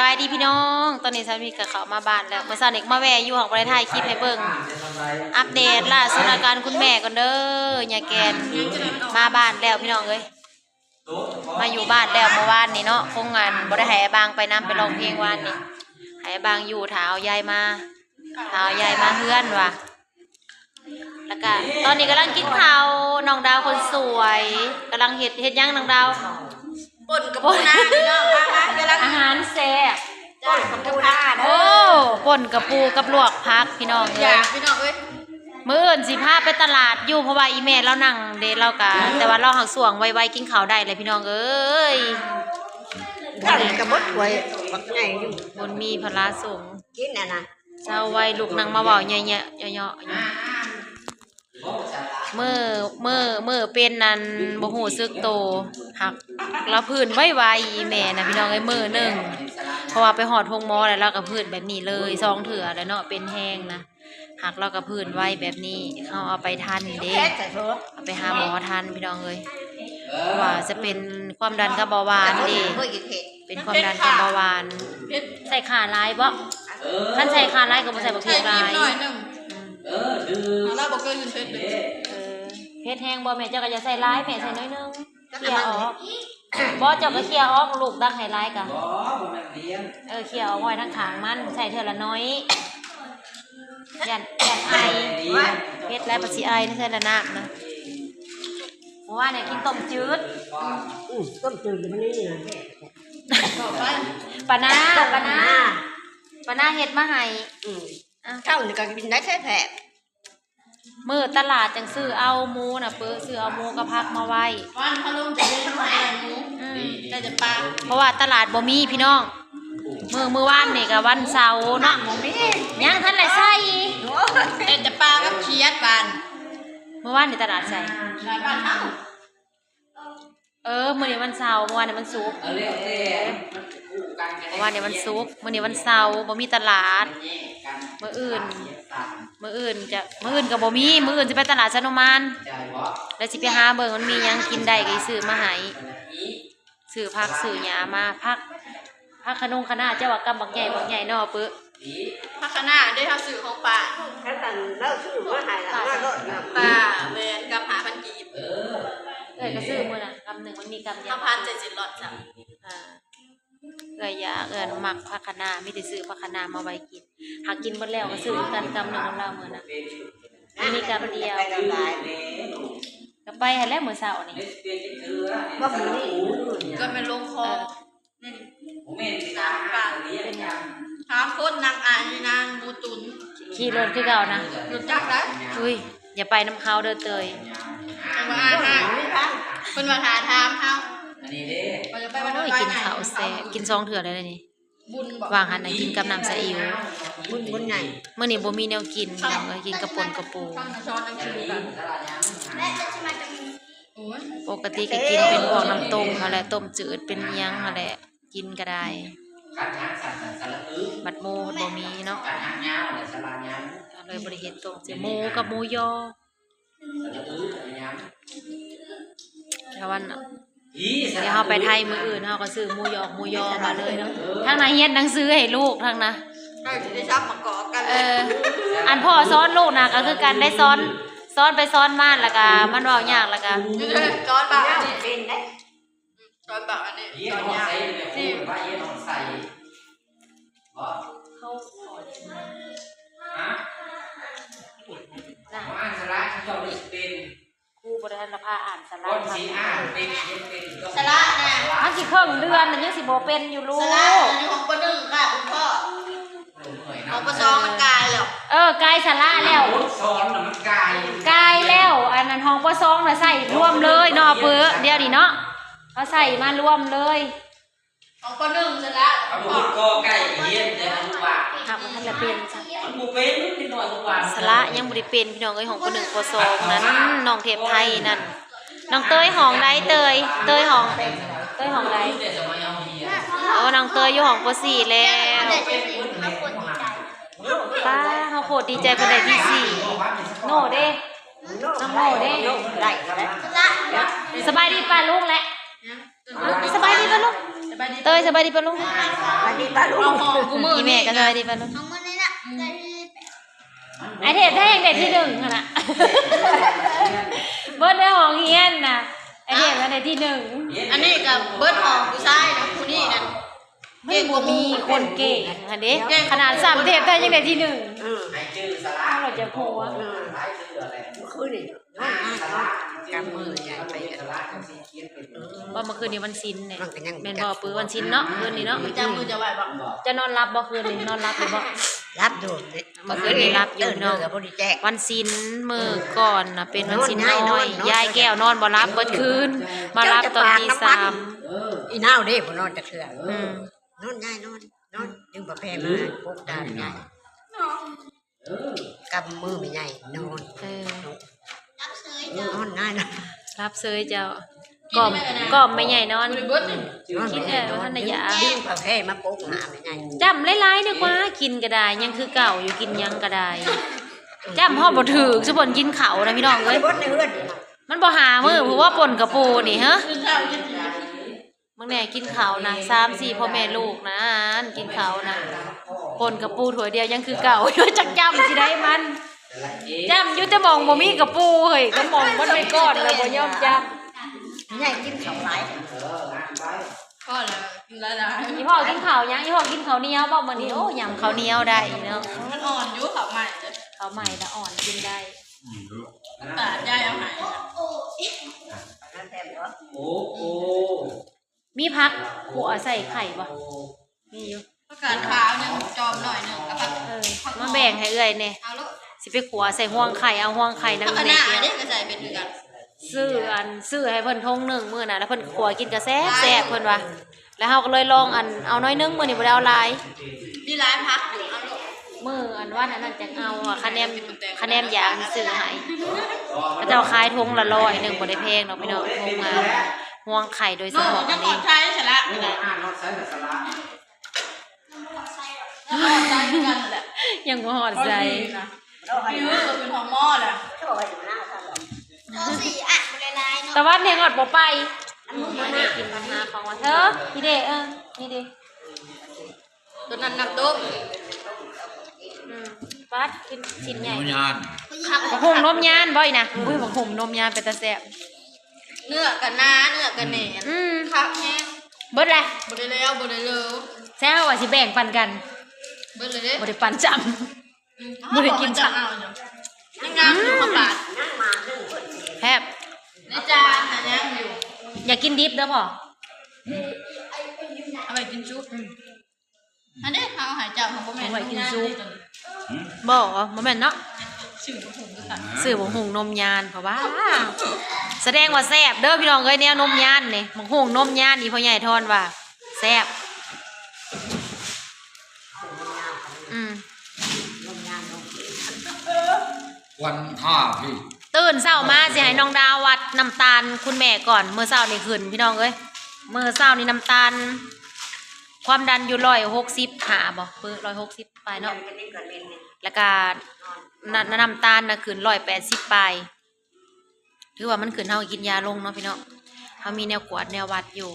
บายดีพี่น้องตอนนี้ฉันมีกับเขามาบ้านแล้วเมื่อเช้านี้มาแวะอยู่ของประเทศไทยคลิปให้เบิ่งอัปเดตล่าสุดอาการคุณแม่ก่อนเด้อยายแกนมาบ้านแล้วพี่น้องเอ้ยมาอยู่บ้านแล้วเมื่อวานนี้เนาะคงงานบ่ได้ให้บางไปนำไปร้องเพลงวานนี้ให้บางอยู่ถาเอายายมาเฮือนว่ะแล้วก็ตอนนี้กำลังกินข้าวน้องดาวคนสวยกำลังเฮ็ดย่างน้องดาวป่นกับปูนาพี่น้องอาหารแซ่บป่นกับปูนาโอ้ป่นกับปูกับลวกพักพี่น้องเอ้ยพี่น้องเอ้ยมื้ออื่นสิพาไปตลาดอยู่เพราะว่าอีแม่เรานั่งเดทเรากะแต่ว่าเราหักส่วงไวๆกินข้าวได้เลยพี่น้องเอ้ยท่านกระบดถวยบักใหญ่อยู่บนมีพระสงฆ์กินน่ะนะเจ้าไว้ลูกนางมาเว้าแย่ๆย่อๆมื้อเป็นนั่นบ่ฮู้สึกโตหักเราพื้นไวๆแม่นะพี่น้องเอ้ยมื้อนึงเพราะว่าไปหอดโรงหมอแล้วเราก็พื้นแบบนี้เลย2เทื่อแล้วเนาะเป็นแห้งนะหักเราก็พื้นไว้แบบนี้เขาเอาไปทันเด้เอาไปหาหมอทันพี่น้องเอ้ยว่าจะเป็นความดันกับเบาหวานเด้เป็นความดันกับเบาหวานใส่ขาลายบ่คันใส่ขาลายก็บ่ใส่บักเขือลายเราบอกเกินเผ็ดเลยเผ็ดแห้งบ่แม่เจ้าก็จะใส่ลายแม่ใส่น้อยนึงเคี่ยออกบ่เจ้าก็เคี่ยออกลูกดักให้ลายกะเคี่ยออกไว้ทั้งขางมันใส่เทื่อละน้อยยันไอเผ็ดแล้วบ่สิไอนี่ใส่ละน้ำนะเพราะว่าเนี่ยกินต้มจืดต้มจืดมันนี่นะปานาเฮ็ดมาให้ข้าวนี่ก็กินได้แค่แผลมื้อตลาดจังซื้อเอาหมูน่ะเปิ้ซื้อเอาหมูกับผักมาไว้วันพะลุงจะเล่นมาหมูได้จะปลาเพราะว่าตลาดบ่มีพี่น้องมื้อวานนี่ก็วันเสาร์เนาะบ่มียังทันได้ใส่ได้จะปลากับเขียดบานเมื่อวานนี่ตลาดใส่บ้านเฮามื้อนี้วันเสาร์เมื่อวานนี่วันศุกร์เมื่อวานนี่วันศุกร์มื้อนี้วันเสาร์บ่มีตลาดมื้ออื่นก็บ่มีมื้ออื่นสิไปตลาดชะโนมานแล้วสิไปหาเบิ่งมันมีหยังกินได้ก็ซื้อมาให้ซื้อผักซื้อหญ้ามาผักขนงคะน้าเจ้าว่ากำบักใหญ่เนาะปึผักคะน้าได้เฮาซื้อของป้าคันนั้นเราซื้อมาให้ล่ะป้าแม่นกับ5,000กีบก็ซื้อมื้อน่ะกำนึงมันมีกำเดียว1,700ลอตจ้ะอยากมักผักคะน้ามีแต่ซื้อผักคะน้ามาไว้กินหากินหมดแล้วก็ซื้อกันกำนึงของเรามื้อน่ะมีกำเดียวก็ไปให้แล้วมื้อเช้านี่บ่มีก็เป็นลงคอเป็นหยังถามคนนางอายนางหมูตุ๋นขี่รถคือเก่านะรู้จักได้อุ้ยอย่าไปน้ำเขาเด้อเตยมาเพิ่นมาหาถามเฮาอันนี้เด้กินข้าวแซ่กิน2เทื่อได้เลยนี่บุญบ่วางหันน่ะกินกับน้ำซีอิ๊วบุญใหญ่มื้อนี้บ่มีแนวกินกินกระป่นกระปูปกติก็กินเป็นพวกน้ำต้มอะไรต้มจืดเป็นเอียงอะไรกินก็ได้บัดโมบ่มีเนาะเลยบริเฮ็ดต้มจืดหมูกับหมูยอแล้ววันเดี๋ยวเราไปไทยมื้ออื่นเราก็ซื้อหมูยอมาเลยเนาะทางนั้นเฮ็ดหนังสือให้ลูกทางนะได้ชอบมากอกันอันพ่อสอนลูกนะก็คือการได้สอนไปสอนมาแล้วก็มันเว้ายากแล้วก็สอนบ่าวอันนี้เป็นเด้สอนบ่าวอันนี้สอนยากที่เขาอ่านสระที่เราเป็นครูบริหารพาอ่านสระคนสีอ่านเป็นสระนะมันสิครึ่งเดือนยังสิบ่เป็นอยู่ลูกสระอยู่ของป.1ค่ะคุณพ่อของป.2มันกายแล้วกายสระแล้วสอนน่ะมันกายแล้วอันนั้นห้องป.2น่ะใส่รวมเลยเนาะเปิ้เดี๋ยวนี้เนาะเขาใส่มารวมเลยของป.1สระเอาพูดกอไก่เฮียนแต่อนุบาลครับมันละเป็นซะมันบ่เป็นน้อยอนุบาลสระยังบ่ได้เป็นพี่น้องเอ้ยของป.1 ป.2นั้นน้องเทพไทยนั่นน้องเตยห้องใดเตยห้องใดน้องเตยอยู่ห้องป.4แล้วป้าเฮาโคตรดีใจเพิ่นได้ที่4โน่เด้น้องโน่เด้ได้แล้วสบายดีป้าลุงแหละสบายดีป่ะลูก เต้ยสบายดีปะลุง วันนี้ป้าลุงกูมือ อีแม่ก็สบายดีปะลุง ของมันนี่น่ะได้ที่ ไอเทพได้ยังได้ที่หนึ่งขนาดเบิร์ดได้ห้องเฮียนนะไอเทพได้ที่หนึ่ง อันนี้กับเบิร์ดของกูซ้ายนะกูนี่นั่น ไม่บ่มีคนเก่งอันนี้ขนาดสามเทพได้ยังได้ที่หนึ่ง ไอ้ชื่อสลา ถ้าเราจะพัว ไอ้ชื่ออะไร คือนี่ สลากำมือใหญ่ไปสลาสีเขียนเป็น ว่าเมื่อคืนนี้วันซินเนี่ยแม่นบ่ปื้อวันซินเนาะคืนนี้เนาะ จำมือจะไหวบ้าง จะนอนรับบ่คืนนี้นอนรับหรือบ่ รับอยู่ เมื่อคืนนี้รับอยู่เนาะ กับบริแจก วันซินมื้อก่อนน่ะเป็นวันซินน้อยยายแก้วนอนบ่รับเบิดคืนมารับตอนตีสาม อีน่าวเด้ผมนอนจะเคลื่อน อืม นอนง่ายนอนดึงประแพมาปุ๊บตาใหญ่กำมือไม่ใหญ่นอน เออ รับเสยจ้ะ นอนง่ายนะ รับเซยเจ้าก่อมก่อมไม่ใหญ่นอน นอน คิดแค่ว่าท่านน่ะอย่า ดึงประแพมาปุ๊บหาไม่ใหญ่ จำหลายๆดีกว่ากินก็ได้ยังคือเก่าอยู่กินยังก็ได้จำพ่อบ่ถือสุบนกินเขานะพี่น้องเอ้ย บดในเอื้อน มันบ่หามือเพราะว่าป่นกระปูนี่ฮะมึงแน่กินเขาวนะ3-4พ่อแม่ลูกนะกินเขาวนะป่นกระปูถ้วยเดียวยังคือเก่าอยู่จักจำสิได้มันจำอยู่แต่มองบ่มีกระปูเฮ้ยก็มองมันไปก่อนแล้วบ่ยอมจำ ใหญ่กินสองหลาย พ่อแล้วกินละลาย อีพ่อกินข้าวยังอีพ่อกินข้าวเหนียวบ่มื้อนี้โอ้ยำข้าวเหนียวได้เนาะ มันอ่อนอยู่เขาใหม่เลย ข้าวใหม่ละอ่อนกินได้ ตาใจเอาหาย นั่นแทบเนาะ โอ้โห มีพักขัวใส่ไข่บ่มีอยู่ ประกาศขาวเนี่ยจอมหน่อยหนึ่งกับผัก มาแบ่งให้เอื้อยแน่ เอาลูก สิไปขัวใส่ห่วงไข่เอาห่วงไข่นำ ข แม่ นาด เดียว นี้ก็ใส่เป็นด้วยกัน ซื้อให้เพิ่นทงหนึ่งมื้อน่ะแล้วเพิ่นขัวกินก็แซ่บแซ่บเพิ่นว่าแล้วเฮาก็เลยลองเอาน้อยนึงมื้อนี้บ่ได้เอาหลาย มีร้านพักอยู่เอาลูก มื้อวันนั้นจังเอาอะคะแนนยางซื้อให้ก็เจ้าขายทงละ100นึงบ่ได้แพงดอกพี่น้องทงห่วงไข่โดยเฉ น้อง พาะ ยั อั ง น อ่อ นี้ นใช้ใช่ละ โอ้อ่านนอตไซส์สลา ยังอ่อนใจเหมือนกันแหละ ยังบ่ฮอดใจ พี่ฮือเป็นของหม้อแหละ โชว์อยู่หน้าท่าน เอาสีอ่ะละลายเนาะ แต่ว่าเฮงอดบ่ไปมื้อนี้กินอาหารของว่าเธอนี่เด้นี่เด้ ตัวนั้นน้ำต้ม ปัดกินชิ้นใหญ่ ยาน ผัก บักหุ่มนมยานบ่อยนะอุ้ยบักหุ่มนมยานเป็นตาแซ่บ เนื้อกันน้าเนื้อกันแหนมผักแห้ง เบิดเลย บ่ได้แล้วบ่ได้เลย แซ่บว่าสิแบ่งปันกัน เบิดเลยเด้ บ่ได้ปันจำ บ่ได้กินจ้ะ เอาเนาะยังงามอยู่ข้าวปาด นั่งมานึ่งคน แพบ ในจานน่ะยังอยู่ อย่ากินดิบเด้อพ่อ เอาไปกินซุปอันนี้เอาหายจับของพ่อแม่ บ่บ่แม่นเนาะ ชื่อของผมด้วยกัน ซื้อบักหุ่มนมยานเพราะว่า แสดงว่าแซ่บเด้อพี่น้องเอ้ยแนวนมยานนี่บักหุ่มนมยานนี่พ่อใหญ่ทอนว่าแซ่บอืม วันท่าพี่ ตื่นเช้ามาสิให้น้องดาววัดน้ำตาลคุณแม่ก่อนมื้อเช้านี่ขึ้นพี่น้องเอ้ยมื้อเช้านี่น้ำตาล ความดันอยู่160หาบ่เปิ้160ปลายเนาะแล้วก็น้ำตาลน่ะขึ้น180ปลายถือว่ามันขึ้นเฮากินยาลงเนาะพี่น้องเฮามีแนวกวดแนววัดอยู่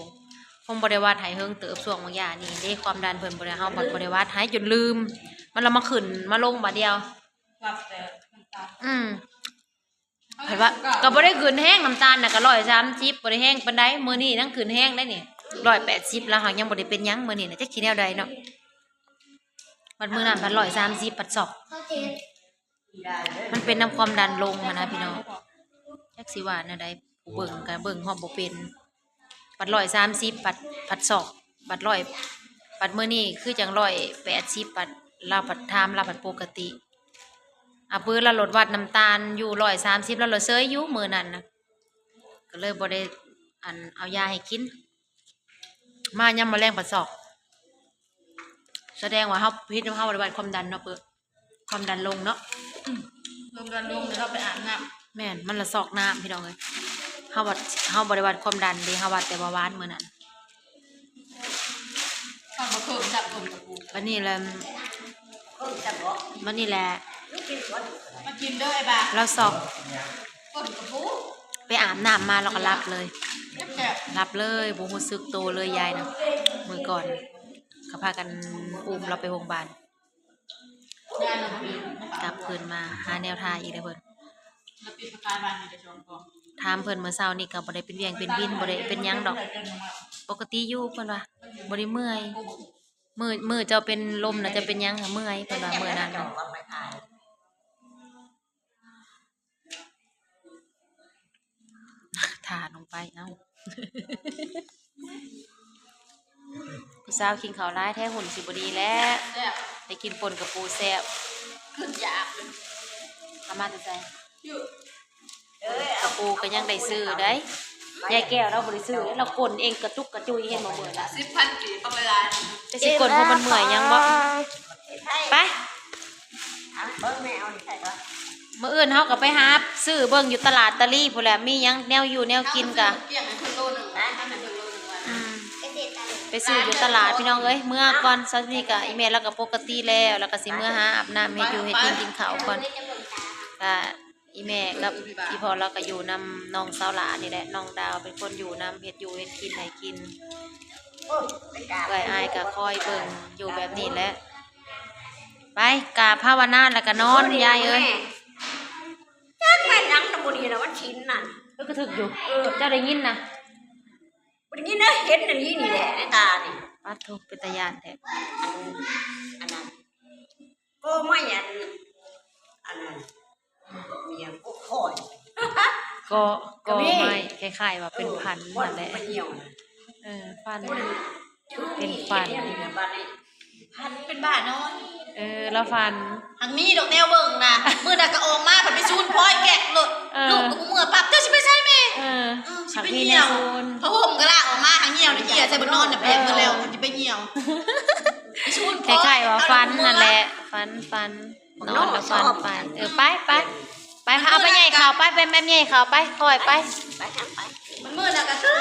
คงบ่ได้วัดให้เฮิงเติบช่วงบางอย่างนี่เด้ความดันเพิ่นบ่ได้เฮาบ่ได้วัดให้จนลืม มันละมาขึ้นมาลงบัดเดียว วัดแต่น้ำตาล เห็นว่าก็บ่ได้ขึ้นแห้งน้ำตาลน่ะก็130บ่ได้แห้งปานใดมื้อนี้นั่งขึ้นแห้งได้นี่180แล้วหางยังบ่ได้เป็นหยังมื้อนี้น่ะจักสิแนวใดเนาะบัดมื้อนั้นพัน130ปัดศอกมันเป็นน้ำความดันลงอะนะพี่น้องจักสิว่าแนวใดผู้เบิ่งก็เบิ่งฮอดบ่เป็นปัด130ปัดศอกปัด100ปัดมื้อนี้คือจัง180ปัดเราปัดไทม์เราปัดปกติปื้อละลดวัดน้ำตาลอยู่130แล้วเราเซยอยู่มื้อนั้นนะก็เลยบ่ได้เอายาให้กินมายามมื้อแรงปัดศอก แสดงว่าเฮาพิษเฮาบริบาลความดันเนาะเปิ้ความดันลงเนาะ รวมกันลงเดี๋ยวเราไปอาบน้ แม่นมันละซอกน้ำพี่น้องเอ้ยเฮาวัดเฮาบริบาลความดันเด้เฮาวัดแต่ว่าหวานมื้อนั้น ำข้าวบะเขือจับกลมกับปู วันนี้แหละวันนี้แหละ มากินด้วยไอ้บ้า เราซอก กลมกับปู ไปอาบน้ำมาเราก็รับเลย แฉะ รับเลยบ่รู้สึกโตเลยยายนะมื้อก่อนก็พากันอุ้มเราไปโรงพยาบาลกลับเพิ่นมาหาแนวทางอีกแล้วเพิ่นถามเพิ่นเมื่อเช้านี่ก็บ่ได้เป็นเวียงเป็นวินบ่ได้เป็นหยังดอกปกติอยู่เพิ่นว่าบ่ได้เมื่อยมือเจ้าเป็นลมน่ะจะเป็นหยังค่ะเมื่อยเพิ่นว่ามื้อนั้นน่ะถ่าลงไปเอ้า ผู้สาวกินข้าวร้ายแท้หุ่นสิบดีแล้วได้กินป่นกับปูแซ่บ ขึ้นยากเลย อามาแต่ใจ อยู่ กับปูก็ยังได้ซื้อได้ยายแก้วเราบริซื้อเรากลนเองกระจุกกระจุยเห็นบ่เบื่อละ 10,000 กีบเอาไปร้าน จะสิกลนเพราะมันเมื่อยยังบ่ไป เบิ้งแมวนี่ใช่ปะ มื้ออื่นเฮาก็ไปหาซื้อเบิ่งอยู่ตลาดตะลี่พุ่นแหละมีหยังแนวอยู่แนวกินกะ เกี่ยงให้คนโลนึงนะให้มันคนโลนึงวัน อืมไปซื้ออยู่ตลาดพี่น้องเอ้ยเมื่อก่อนซักนี่ก็อีเมลแล้วก็ปกติแล้วก็สิเมื่อหาอาบน้ำเฮ็ดอยู่เฮ็ดกินข้าวก่อนก็อีแม่กับอีพ่อเราก็อยู่นำน้องสาวหลานนี่แหละน้องดาวเป็นคนอยู่นำเฮ็ดอยู่เฮ็ดกินให้กิน โอ้ยไปกราบ เอ้ยอายก็คอยเบิ่งอยู่แบบนี้แหละไปกราบภาวนาแล้วก็นอนยายเอ้ย จักแม่นังตะบุรีนะวันชินน่ะ ก็ถึกอยู่เจ้าได้ยินนะ วันนี้นะเห็นอันนี้นี่แหละในตานี่ ปัดทุกเป็นตาย่านแท้ อันนั้นก็ไม่อันนั้นเมียก็คอย ก็ไม่คล้ายๆว่าเป็นพันธุ์ วั นั่ น นแหละ ไปเหี่ยว ฟัน เป็นฟันนี่นะบ้านนี้ พันเป็นบ้านน้อย แล้วฟัน ทางนี้ดอกแนวเบิ่งนะมื้อน่ะก็ออกมาผันไปซูนพลอยแกะโลด เออ ลูกก็เมื่อปั๊บเจ้าสิไปใช้แม่ สิ ผัก ไป ที่ใน เหี่ยว โซน พระห่มก็ละออกมาทางเหี่ยวนี่เหี่ยใส่บนนอนน่ะแปลกหมดแล้วสิไปเหี่ยวไปซูน คล้ายๆว่าฟันนั่นแหละฟันนอนแล้วฟันไปไปเอาไปใหญ่เขาไปแม่ใหญ่เขาไปคอยไป ไปทางไป มันมืดแล้วก็ซื้อ